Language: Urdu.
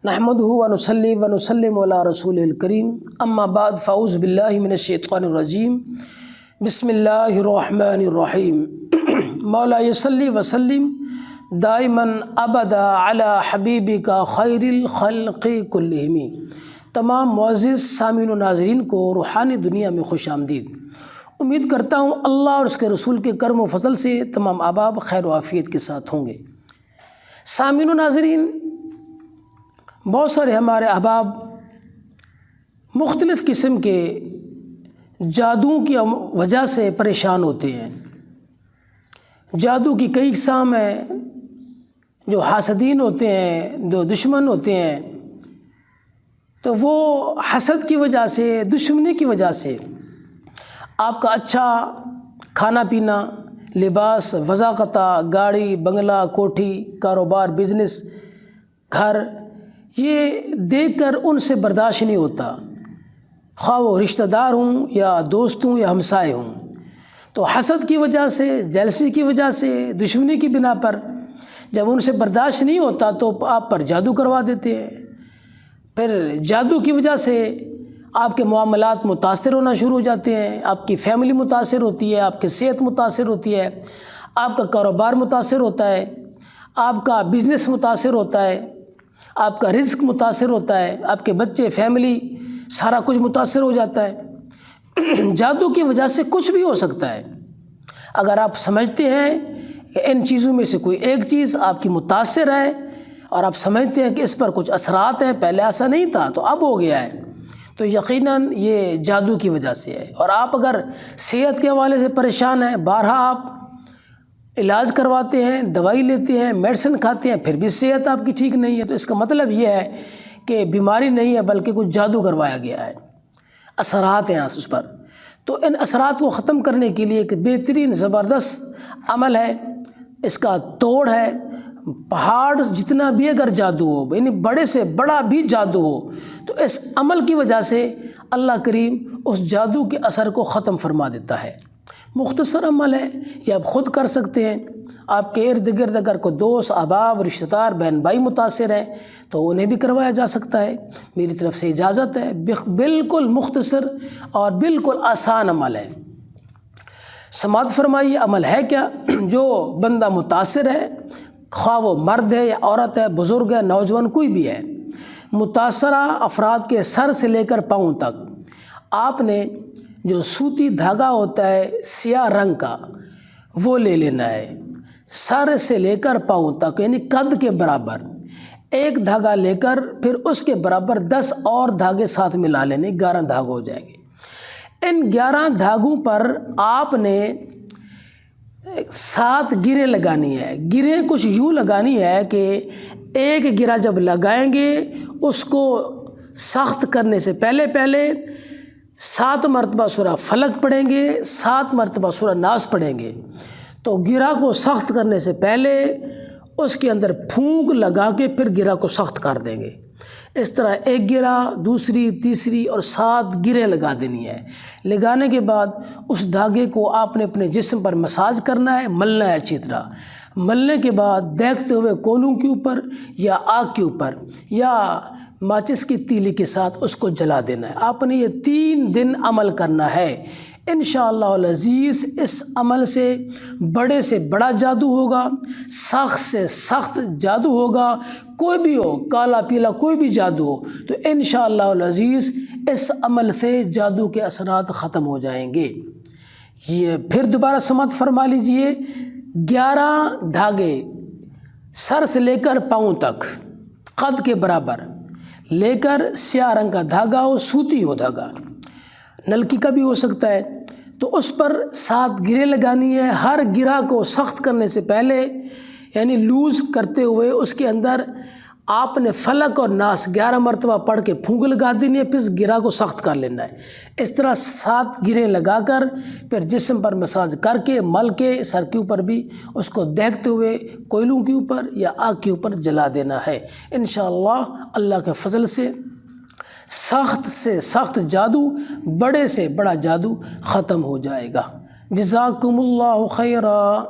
نحمدہ ونصلی ونسلم علی رسول الکریم اما بعد فاعوذ باللہ من الشیطان الرجیم بسم اللہ الرحمن الرحیم مولا صلی وسلم دائما ابدا علی حبیبک خیر الخلق کلہم۔ تمام معزز سامعین و ناظرین کو روحانی دنیا میں خوش آمدید۔ امید کرتا ہوں اللہ اور اس کے رسول کے کرم و فضل سے تمام احباب خیر و عافیت کے ساتھ ہوں گے۔ سامعین و ناظرین، بہت سارے ہمارے احباب مختلف قسم کے جادو کی وجہ سے پریشان ہوتے ہیں۔ جادو کی کئی اقسام ہیں، جو حاسدین ہوتے ہیں، جو دشمن ہوتے ہیں، تو وہ حسد کی وجہ سے، دشمنی کی وجہ سے آپ کا اچھا کھانا پینا، لباس، وضاقتہ، گاڑی، بنگلہ، کوٹھی، کاروبار، بزنس، گھر، یہ دیکھ کر ان سے برداشت نہیں ہوتا، خواہ وہ رشتہ دار ہوں یا دوست ہوں یا ہمسائے ہوں۔ تو حسد کی وجہ سے، جیلسی کی وجہ سے، دشمنی کی بنا پر جب ان سے برداشت نہیں ہوتا تو آپ پر جادو کروا دیتے ہیں۔ پھر جادو کی وجہ سے آپ کے معاملات متاثر ہونا شروع ہو جاتے ہیں، آپ کی فیملی متاثر ہوتی ہے، آپ کی صحت متاثر ہوتی ہے، آپ کا کاروبار متاثر ہوتا ہے، آپ کا بزنس متاثر ہوتا ہے، آپ کا رزق متاثر ہوتا ہے، آپ کے بچے، فیملی، سارا کچھ متاثر ہو جاتا ہے۔ جادو کی وجہ سے کچھ بھی ہو سکتا ہے۔ اگر آپ سمجھتے ہیں کہ ان چیزوں میں سے کوئی ایک چیز آپ کی متاثر ہے اور آپ سمجھتے ہیں کہ اس پر کچھ اثرات ہیں، پہلے ایسا نہیں تھا تو اب ہو گیا ہے، تو یقیناً یہ جادو کی وجہ سے ہے۔ اور آپ اگر صحت کے حوالے سے پریشان ہیں، بارہا آپ علاج کرواتے ہیں، دوائی لیتے ہیں، میڈیسن کھاتے ہیں، پھر بھی صحت آپ کی ٹھیک نہیں ہے، تو اس کا مطلب یہ ہے کہ بیماری نہیں ہے بلکہ کچھ جادو کروایا گیا ہے، اثرات ہیں اس پر۔ تو ان اثرات کو ختم کرنے کے لیے ایک بہترین زبردست عمل ہے، اس کا توڑ ہے۔ پہاڑ جتنا بھی اگر جادو ہو، یعنی بڑے سے بڑا بھی جادو ہو، تو اس عمل کی وجہ سے اللہ کریم اس جادو کے اثر کو ختم فرما دیتا ہے۔ مختصر عمل ہے، یہ آپ خود کر سکتے ہیں۔ آپ کے ارد گرد اگر کوئی دوست، احباب، رشتہ دار، بہن بھائی متاثر ہیں تو انہیں بھی کروایا جا سکتا ہے۔ میری طرف سے اجازت ہے، بالکل مختصر اور بالکل آسان عمل ہے۔ سماعت فرمائیے، عمل ہے کیا؟ جو بندہ متاثر ہے، خواہ وہ مرد ہے یا عورت ہے، بزرگ ہے، نوجوان، کوئی بھی ہے، متاثرہ افراد کے سر سے لے کر پاؤں تک آپ نے جو سوتی دھاگا ہوتا ہے سیاہ رنگ کا، وہ لے لینا ہے، سر سے لے کر پاؤں تک، یعنی قد کے برابر ایک دھاگا لے کر پھر اس کے برابر 10 اور دھاگے ساتھ ملا لینے، 11 دھاگے ہو جائیں گے۔ ان 11 دھاگوں پر آپ نے 7 گریں لگانی ہے۔ گریں کچھ یوں لگانی ہے کہ ایک گرہ جب لگائیں گے اس کو سخت کرنے سے پہلے 7 مرتبہ سورہ فلق پڑھیں گے، 7 مرتبہ سورہ ناس پڑھیں گے، تو گرہ کو سخت کرنے سے پہلے اس کے اندر پھونک لگا کے پھر گرہ کو سخت کر دیں گے۔ اس طرح ایک گرہ، دوسری، تیسری اور 7 گریں لگا دینی ہے۔ لگانے کے بعد اس دھاگے کو آپ نے اپنے جسم پر مساج کرنا ہے، ملنا ہے اچھی طرح۔ ملنے کے بعد دیکھتے ہوئے کولوں کے اوپر یا آگ کے اوپر یا ماچس کی تیلی کے ساتھ اس کو جلا دینا ہے۔ آپ نے یہ 3 دن عمل کرنا ہے۔ انشاءاللہ العزیز اس عمل سے بڑے سے بڑا جادو ہوگا، سخت سے سخت جادو ہوگا، کوئی بھی ہو، کالا پیلا کوئی بھی جادو ہو، تو انشاءاللہ العزیز اس عمل سے جادو کے اثرات ختم ہو جائیں گے۔ یہ پھر دوبارہ سماعت فرما لیجئے، 11 دھاگے سر سے لے کر پاؤں تک قد کے برابر لے کر، سیاہ رنگ کا دھاگا ہو، سوتی ہو دھاگا، نلکی کا بھی ہو سکتا ہے، تو اس پر 7 گریں لگانی ہے۔ ہر گرہ کو سخت کرنے سے پہلے، یعنی لوز کرتے ہوئے، اس کے اندر آپ نے فلق اور ناس 11 مرتبہ پڑھ کے پھونک لگا دینی ہے، پھر اس گرہ کو سخت کر لینا ہے۔ اس طرح 7 گریں لگا کر پھر جسم پر مساج کر کے، مل کے، سر کے اوپر بھی اس کو دیکھتے ہوئے کوئلوں کے اوپر یا آگ کے اوپر جلا دینا ہے۔ انشاءاللہ اللہ کے فضل سے سخت سے سخت جادو، بڑے سے بڑا جادو ختم ہو جائے گا۔ جزاکم اللہ خیرا۔